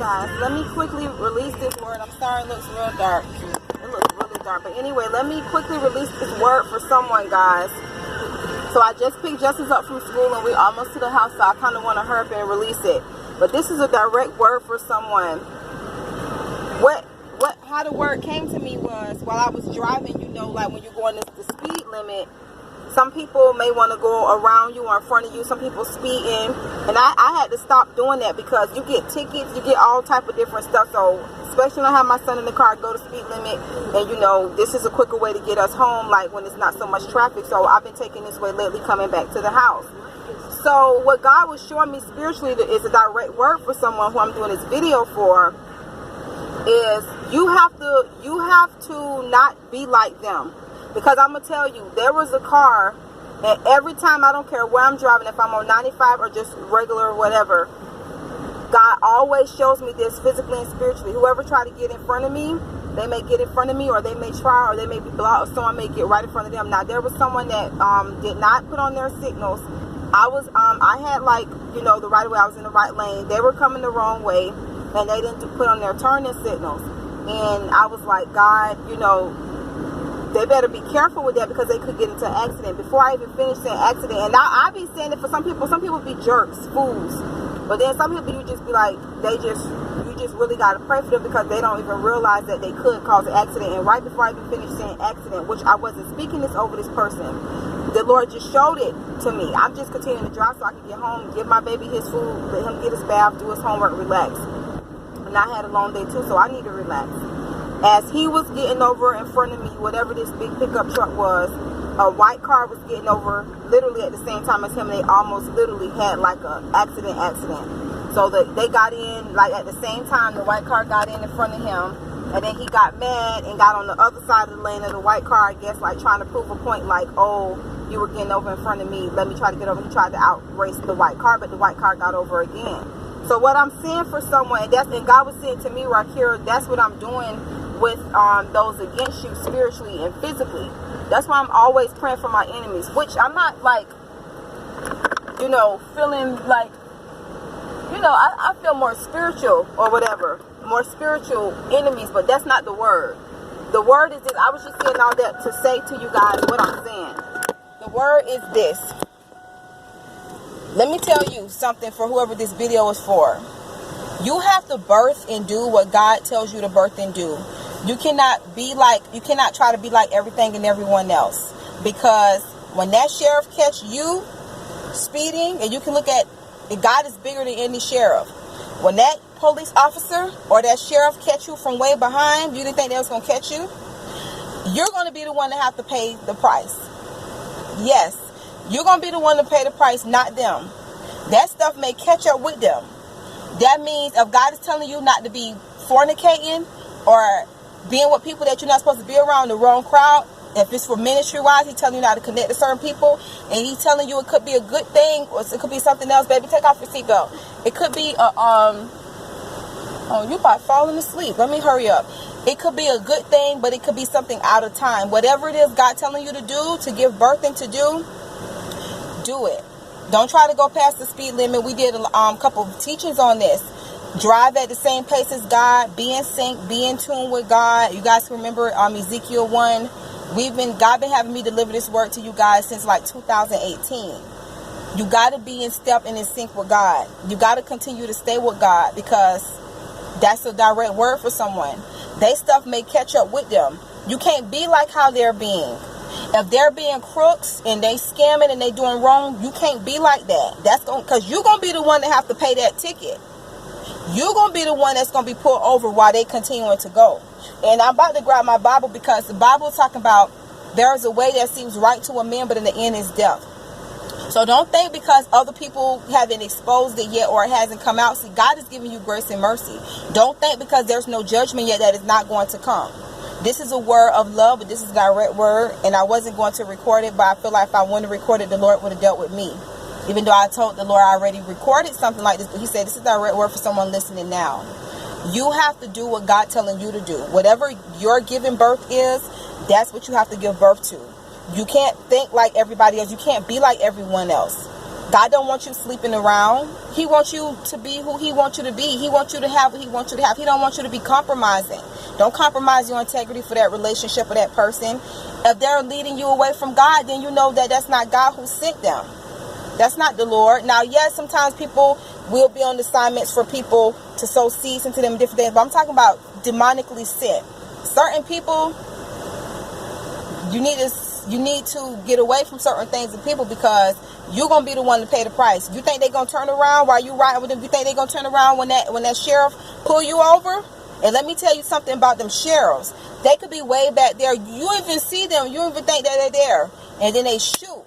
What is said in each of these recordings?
guys, let me quickly release this word. I'm sorry it looks real dark. It looks really dark. But anyway, let me quickly release this word for someone, guys. So I just picked Justice up from school and we almost to the house, so I kind of want to hurry up and release it. But this is a direct word for someone. How the word came to me was while I was driving, you know, like when you're going the speed limit, some people may want to go around you or in front of you. Some people speeding, and I had to stop doing that because you get tickets, you get all type of different stuff. So especially when I have my son in the car, go to speed limit, and you know this is a quicker way to get us home, like when it's not so much traffic. So I've been taking this way lately, coming back to the house. So what God was showing me spiritually is a direct word for someone who I'm doing this video for. Is you have to not be like them. Because I'm going to tell you, there was a car, and every time, I don't care where I'm driving, if I'm on 95 or just regular or whatever, God always shows me this physically and spiritually. Whoever try to get in front of me, they may get in front of me, or they may try, or they may be blocked, or someone may get right in front of them. Now, there was someone that did not put on their signals. I had, like, you know, the right way. I was in the right lane. They were coming the wrong way, and they didn't put on their turning signals. And I was like, God, you know, they better be careful with that because they could get into an accident. Before I even finished saying accident, and I be saying it for some people be jerks, fools. But then some people you just be like, you just really got to pray for them because they don't even realize that they could cause an accident. And right before I even finished saying accident, which I wasn't speaking this over this person, the Lord just showed it to me. I'm just continuing to drive so I can get home, give my baby his food, let him get his bath, do his homework, relax. And I had a long day too, so I need to relax. As he was getting over in front of me, whatever this big pickup truck was, a white car was getting over literally at the same time as him. They almost literally had like a accident. So they got in like at the same time. The white car got in front of him, and then he got mad and got on the other side of the lane of the white car, I guess, like trying to prove a point, like, oh, you were getting over in front of me, let me try to get over. He tried to outrace the white car, but the white car got over again. So what I'm saying for someone, and God was saying to me, Rakera, that's what I'm doing with those against you spiritually and physically. That's why I'm always praying for my enemies, which I'm not like, you know, feeling like, you know, I feel more spiritual or whatever, more spiritual enemies, but that's not the word. The word is this. I was just saying all that to say to you guys what I'm saying. The word is this. Let me tell you something for whoever this video is for. You have to birth and do what God tells you to birth and do. You cannot try to be like everything and everyone else. Because when that sheriff catch you speeding, and you can look at, God is bigger than any sheriff. When that police officer or that sheriff catch you from way behind, you didn't think they was going to catch you? You're going to be the one that have to pay the price. Yes, you're going to be the one to pay the price, not them. That stuff may catch up with them. That means if God is telling you not to be fornicating or being with people that you're not supposed to be around, the wrong crowd, if it's for ministry wise, he's telling you not to connect to certain people, and he's telling you it could be a good thing or it could be something else. Baby, take off your seatbelt. It could be oh, you about falling asleep. Let me hurry up. It could be a good thing, but it could be something out of time. Whatever it is God telling you to do, to give birth and to do it. Don't try to go past the speed limit. We did a couple of teachings on this. Drive at the same pace as God. Be in sync. Be in tune with God. You guys can remember Ezekiel 1. God been having me deliver this word to you guys since like 2018. You got to be in step and in sync with God. You got to continue to stay with God, because that's a direct word for someone. They stuff may catch up with them. You can't be like how they're being. If they're being crooks and they scamming and they doing wrong, you can't be like that. That's going, because you're going to be the one that have to pay that ticket. You're going to be the one that's going to be pulled over while they continuing to go. And I'm about to grab my Bible, because the Bible is talking about there is a way that seems right to a man, but in the end is death. So don't think because other people haven't exposed it yet or it hasn't come out. See, God is giving you grace and mercy. Don't think because there's no judgment yet that it's not going to come. This is a word of love, but this is a direct word. And I wasn't going to record it, but I feel like if I wanted to record it, the Lord would have dealt with me. Even though I told the Lord I already recorded something like this, but he said this is a direct word for someone listening now. You have to do what God telling you to do. Whatever your giving birth is, that's what you have to give birth to. You can't think like everybody else. You can't be like everyone else. God don't want you sleeping around. He wants you to be who he wants you to be. He wants you to have what he wants you to have. He don't want you to be compromising. Don't compromise your integrity for that relationship with that person. If they're leading you away from God, then you know that that's not God who sent them. That's not the Lord. Now, yes, sometimes people will be on assignments for people to sow seeds into them, different things. But I'm talking about demonically sent. Certain people, you need to get away from certain things and people, because you're going to be the one to pay the price. You think they're going to turn around while you riding with them? You think they're going to turn around when that sheriff pull you over? And let me tell you something about them sheriffs. They could be way back there. You even see them. You even think that they're there. And then they shoot.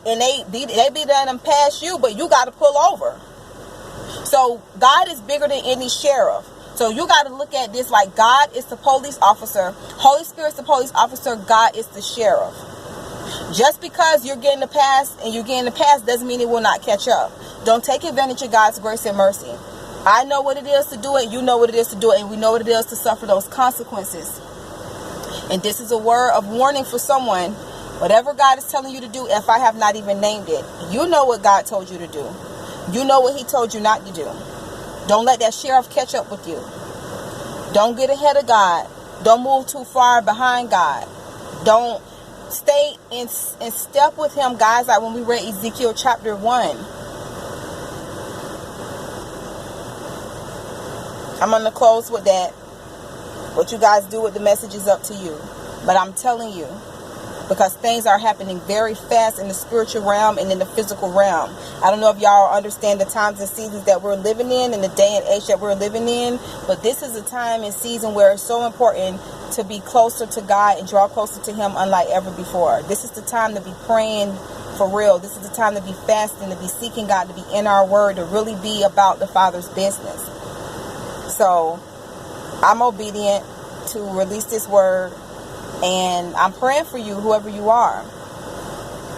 And they be letting them pass you, but you got to pull over. So God is bigger than any sheriff. So you got to look at this like God is the police officer. Holy Spirit's the police officer. God is the sheriff. Just because you're getting the pass and you're getting the pass doesn't mean it will not catch up. Don't take advantage of God's grace and mercy. I know what it is to do it. You know what it is to do it. And we know what it is to suffer those consequences. And this is a word of warning for someone. Whatever God is telling you to do, if I have not even named it, you know what God told you to do. You know what he told you not to do. Don't let that sheriff catch up with you. Don't get ahead of God. Don't move too far behind God. Don't stay in step with him, guys. Like when we read Ezekiel chapter 1. I'm going to close with that. What you guys do with the message is up to you. But I'm telling you, because things are happening very fast in the spiritual realm and in the physical realm. I don't know if y'all understand the times and seasons that we're living in and the day and age that we're living in, but this is a time and season where it's so important to be closer to God and draw closer to him unlike ever before. This is the time to be praying for real. This is the time to be fasting, to be seeking God, to be in our word, to really be about the Father's business. So I'm obedient to release this word. And I'm praying for you, whoever you are.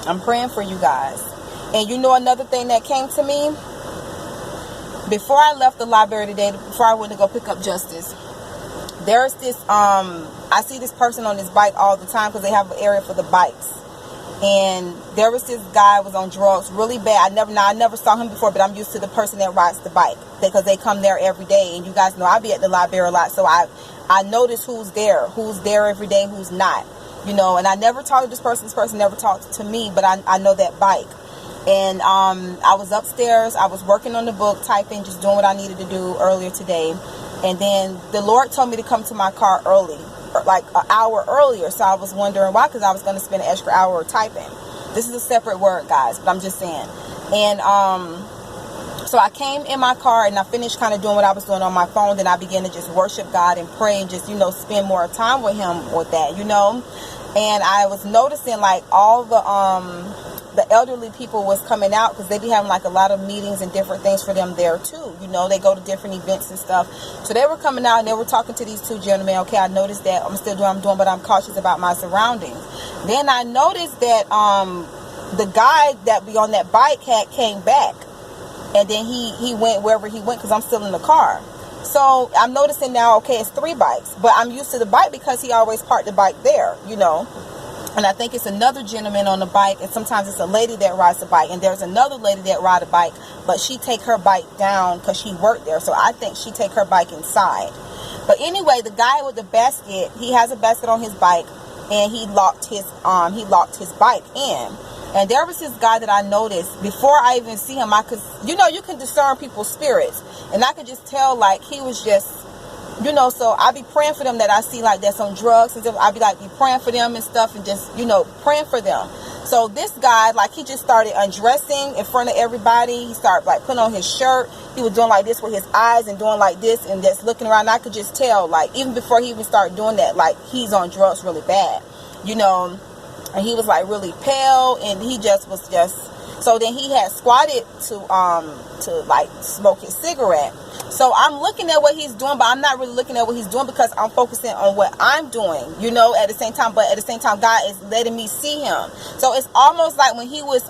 I'm praying for you guys. And you know another thing that came to me? Before I left the library today, before I went to go pick up Justice, there's this, I see this person on this bike all the time because they have an area for the bikes. And there was this guy who was on drugs really bad. I never saw him before, but I'm used to the person that rides the bike because they come there every day. And you guys know I be at the library a lot, so I notice who's there every day, who's not. You know, and I never talked to this person. This person never talked to me, but I know that bike. And I was upstairs. I was working on the book, typing, just doing what I needed to do earlier today. And then the Lord told me to come to my car early, like an hour earlier. So I was wondering why, because I was going to spend an extra hour typing. This is a separate word, guys, but I'm just saying. And so I came in my car and I finished kind of doing what I was doing on my phone. Then I began to just worship God and pray and just, spend more time with him with that, And I was noticing like all the elderly people was coming out because they be having like a lot of meetings and different things for them there too. They go to different events and stuff. So they were coming out and they were talking to these two gentlemen. Okay, I noticed that I'm doing, but I'm cautious about my surroundings. Then I noticed that the guy that be on that bike came back. And then he went wherever he went because I'm still in the car. So I'm noticing now, okay, it's 3 bikes. But I'm used to the bike because he always parked the bike there, And I think it's another gentleman on the bike. And sometimes it's a lady that rides the bike. And there's another lady that rides a bike. But she take her bike down because she worked there. So I think she take her bike inside. But anyway, the guy with the basket, he has a basket on his bike. And he locked his bike in. And there was this guy that I noticed before I even see him. I could, you can discern people's spirits. And I could just tell, like, he was just, so I be praying for them that I see, like, that's on drugs. And I be, like, praying for them and stuff and just, praying for them. So this guy, like, he just started undressing in front of everybody. He started, like, putting on his shirt. He was doing like this with his eyes and doing like this and just looking around. I could just tell, like, even before he even started doing that, like, he's on drugs really bad, And he was like really pale, and he just was so then he had squatted to like smoke his cigarette. So I'm looking at what he's doing, but I'm not really looking at what he's doing because I'm focusing on what I'm doing, at the same time. But at the same time, God is letting me see him. So it's almost like when he was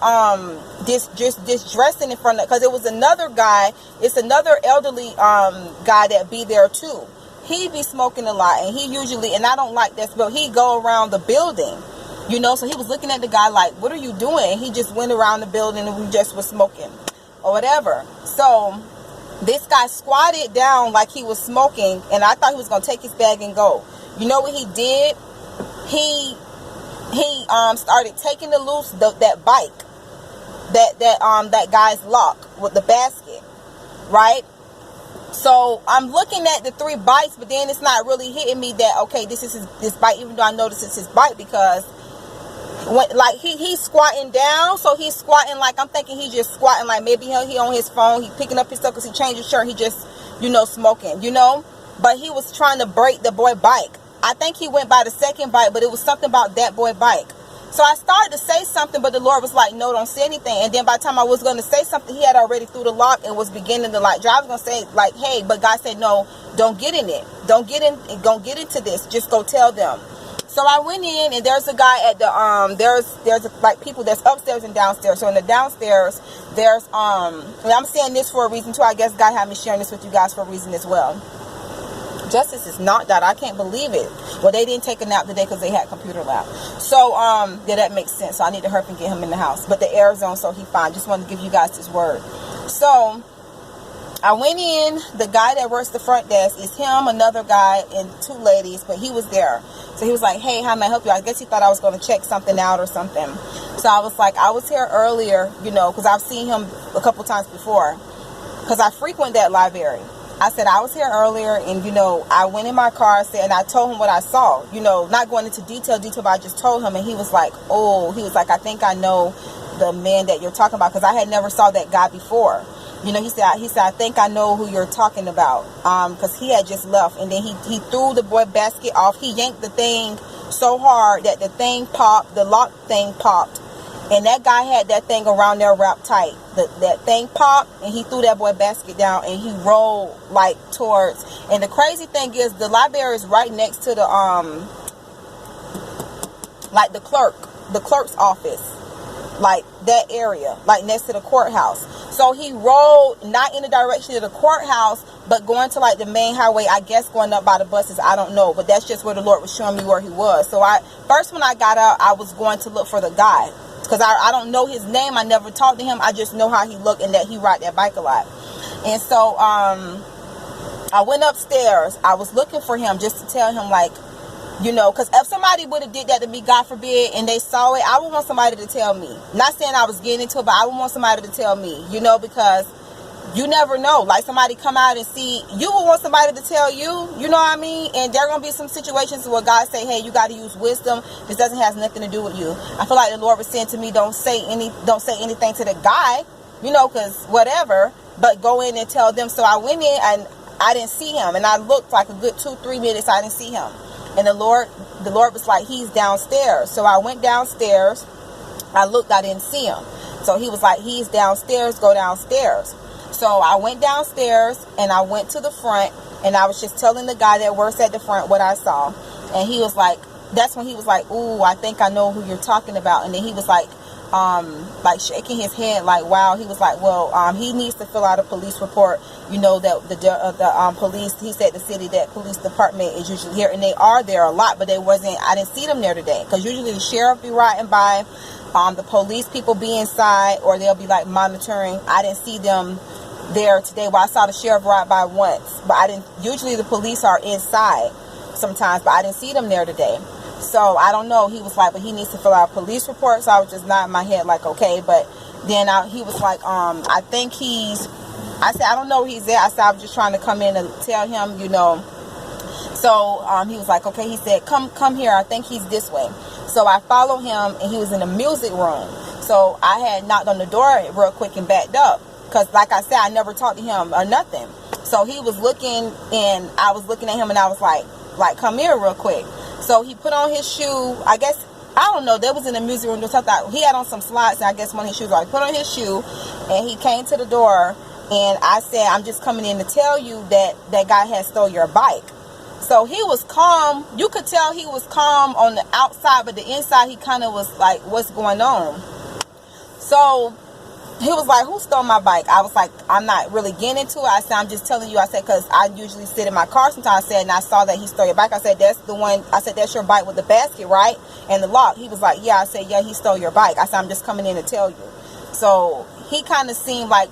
just dressing in front of, because it was another guy, it's another elderly guy that be there too. He be smoking a lot, and he usually, and I don't like this, but he go around the building. You know, so he was looking at the guy like, what are you doing? And he just went around the building and we just was smoking or whatever. So this guy squatted down like he was smoking, and I thought he was going to take his bag and go. You know what he did? He started taking that bike, that guy's lock with the basket, right? So I'm looking at the 3 bikes, but then it's not really hitting me that, okay, this is this bike, even though I know this is his bike, because when, like, he's squatting down, so he's squatting like, I'm thinking he's just squatting like maybe he on his phone, he picking up his stuff because he changed his shirt, he just, you know, smoking, you know. But he was trying to break the boy bike. I think he went by the second bike, but it was something about that boy bike. So I started to say something, but the Lord was like, no, don't say anything. And then by the time I was going to say something, he had already threw the lock and was beginning to like drive. I was going to say like, hey, but God said, no, don't get in it. Don't get into this. Just go tell them. So I went in, and there's a guy at the, there's like people that's upstairs and downstairs. So in the downstairs, there's, and I'm saying this for a reason too. I guess God had me sharing this with you guys for a reason as well. Justice is knocked out. I can't believe it. Well, they didn't take a nap today because they had computer lab. So, yeah, that makes sense. So I need to hurry and get him in the house. But the air zone, so he fine. Just wanted to give you guys this word. So I went in. The guy that works the front desk is him, another guy, and 2 ladies, but he was there. So he was like, hey, how may I help you? I guess he thought I was going to check something out or something. So I was like, I was here earlier, you know, because I've seen him a couple times before, because I frequent that library. I said, I was here earlier, and, you know, I went in my car, and I told him what I saw, you know, not going into detail, but I just told him, and he was like, I think I know the man that you're talking about, because I had never saw that guy before. You know, he said, I think I know who you're talking about, because he had just left, and then he threw the boy basket off. He yanked the thing so hard that the thing popped, the lock thing popped, and that guy had that thing around there wrapped tight. That thing popped, and he threw that boy basket down, and he rolled like towards. And the crazy thing is, the library is right next to the like the clerk's office, like that area, like next to the courthouse. So he rolled not in the direction of the courthouse, but going to like the main highway, I guess going up by the buses. I don't know, but that's just where the Lord was showing me where he was. So when I got out, I was going to look for the guy, because I don't know his name. I never talked to him. I just know how he looked and that he ride that bike a lot. And so I went upstairs. I was looking for him just to tell him, like, you know, because if somebody would have did that to me, God forbid, and they saw it, I would want somebody to tell me. Not saying I was getting into it, but I would want somebody to tell me, you know, because you never know. Like, somebody come out and see, you would want somebody to tell you, you know what I mean? And there are going to be some situations where God say, hey, you got to use wisdom. This doesn't have nothing to do with you. I feel like the Lord was saying to me, don't say anything to the guy, you know, because whatever, but go in and tell them. So I went in, and I didn't see him, and I looked like a good 2-3 minutes. I didn't see him. And the Lord was like, he's downstairs. So I went downstairs. I looked, I didn't see him. So he was like, he's downstairs, go downstairs. So I went downstairs, and I went to the front, and I was just telling the guy that works at the front what I saw. And he was like, that's when he was like, ooh, I think I know who you're talking about. And then he was like shaking his head like, wow. He was like, well, he needs to fill out a police report. You know, that the police, he said the city, that police department is usually here, and they are there a lot, but I didn't see them there today, because usually the sheriff be riding by, the police people be inside, or they'll be like monitoring. I didn't see them there today. Well, I saw the sheriff ride by once, but usually the police are inside sometimes, but I didn't see them there today. So I don't know. He was like, but he needs to fill out a police report. So I was just nodding my head like, okay. But then he was like, I think I said, I don't know where he's at. I said, I was just trying to come in and tell him, you know. So he was like, okay. He said, come here. I think he's this way. So I followed him, and he was in the music room. So I had knocked on the door real quick and backed up, because like I said, I never talked to him or nothing. So he was looking, and I was looking at him, and I was like, come here real quick. So he put on his shoe. I guess, I don't know, that was in the music room or something. He had on some slides, and I guess one of his shoes. He put on his shoe, and he came to the door, and I said, I'm just coming in to tell you that guy has stole your bike. So he was calm. You could tell he was calm on the outside, but the inside he kind of was like, what's going on? So he was like, who stole my bike? I was like, I'm not really getting into it. I said, I'm just telling you. I said, because I usually sit in my car sometimes. I said, and I saw that he stole your bike. I said, that's the one. I said, that's your bike with the basket, right? And the lock. He was like, yeah. I said, yeah, he stole your bike. I said, I'm just coming in to tell you. So he kind of seemed like,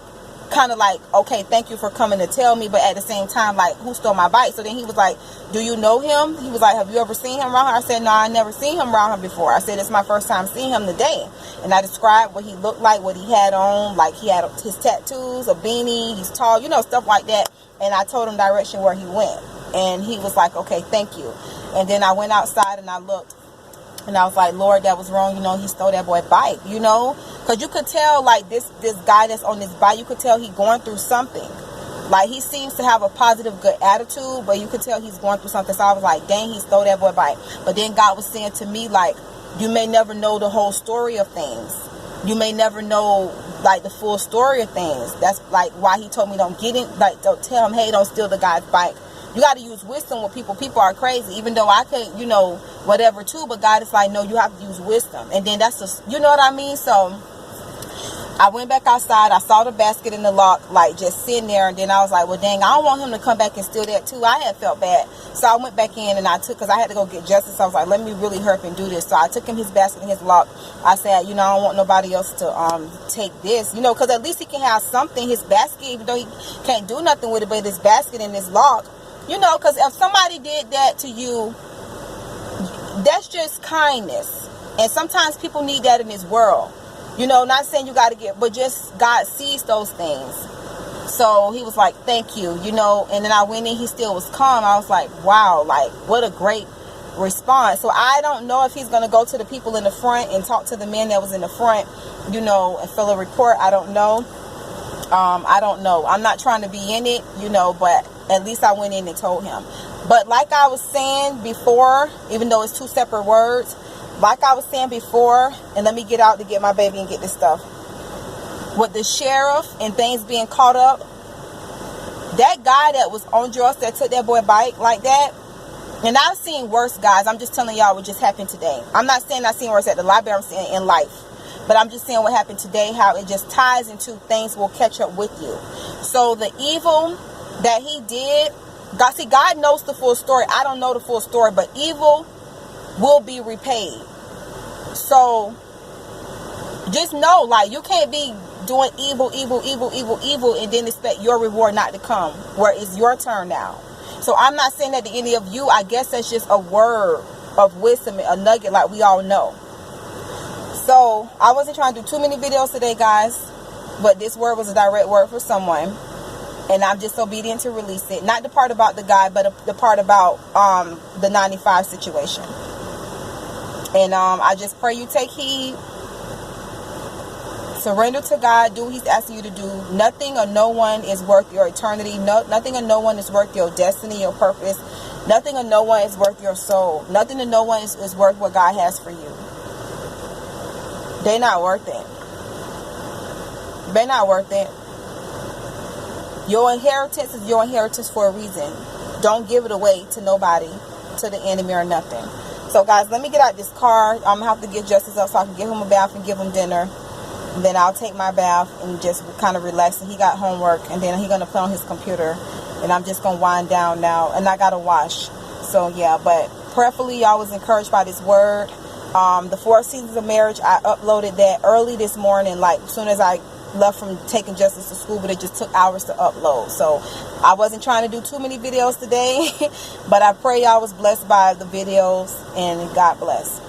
okay, thank you for coming to tell me, but at the same time, like, who stole my bike? So then he was like, do you know him? He was like, have you ever seen him around here? I said, no, I never seen him around here before. I said, it's my first time seeing him today. And I described what he looked like, what he had on, like he had his tattoos, a beanie, he's tall, stuff like that. And I told him direction where he went. And he was like, okay, thank you. And then I went outside and I looked. And I was like, Lord, that was wrong. He stole that boy bike, because you could tell, like, this guy that's on this bike, you could tell he's going through something. Like, he seems to have a positive, good attitude, but you could tell he's going through something. So I was like, dang, he stole that boy bike. But then God was saying to me, like, you may never know the whole story of things. You may never know, like, the full story of things. That's, like, why he told me don't don't tell him, hey, don't steal the guy's bike. You got to use wisdom with people. People are crazy, even though I could, whatever too. But God is like, no, you have to use wisdom. And then that's just, you know what I mean? So I went back outside. I saw the basket in the lock, like, just sitting there. And then I was like, well, dang, I don't want him to come back and steal that too. I had felt bad. So I went back in and because I had to go get justice. So I was like, let me really hurry up and do this. So I took him his basket and his lock. I said, I don't want nobody else to take this, because at least he can have something, his basket, even though he can't do nothing with it, but his basket and his lock. Because if somebody did that to you, that's just kindness. And sometimes people need that in this world. Not saying you got to but just God sees those things. So he was like, thank you, And then I went in, he still was calm. I was like, wow, like, what a great response. So I don't know if he's going to go to the people in the front and talk to the men that was in the front, and fill a report. I don't know. I don't know. I'm not trying to be in it, but at least I went in and told him. But like I was saying before, even though it's two separate words, like I was saying before, and let me get out to get my baby and get this stuff. With the sheriff and things being caught up, that guy that was on drugs that took that boy bike like that, and I've seen worse guys. I'm just telling y'all what just happened today. I'm not saying I've seen worse at the library. I'm saying in life. But I'm just saying what happened today, how it just ties into things will catch up with you. So the evil that he did, God knows the full story. I don't know the full story, but evil will be repaid. So just know, like, you can't be doing evil, and then expect your reward not to come, where it's your turn now. So I'm not saying that to any of you. I guess that's just a word of wisdom, a nugget, like we all know. So I wasn't trying to do too many videos today, guys, but this word was a direct word for someone, and I'm just obedient to release it. Not the part about the guy, but the part about the 95 situation. And I just pray you take heed, surrender to God, do what he's asking you to do. Nothing or no one is worth your eternity. Nothing or no one is worth your destiny, your purpose. Nothing or no one is worth your soul. Nothing or no one is worth what God has for you. They're not worth it. They're not worth it. Your inheritance is your inheritance for a reason. Don't give it away to nobody, to the enemy or nothing. So guys, let me get out this car. I'm going to have to get Justice up so I can give him a bath and give him dinner. And then I'll take my bath and just kind of relax. And he got homework, and then he's going to play on his computer. And I'm just going to wind down now. And I got to wash. So yeah, but prayerfully, I was encouraged by this word. The 4 Seasons of Marriage, I uploaded that early this morning, like as soon as I left from taking Justice to school, but it just took hours to upload. So I wasn't trying to do too many videos today, but I pray y'all was blessed by the videos, and God bless.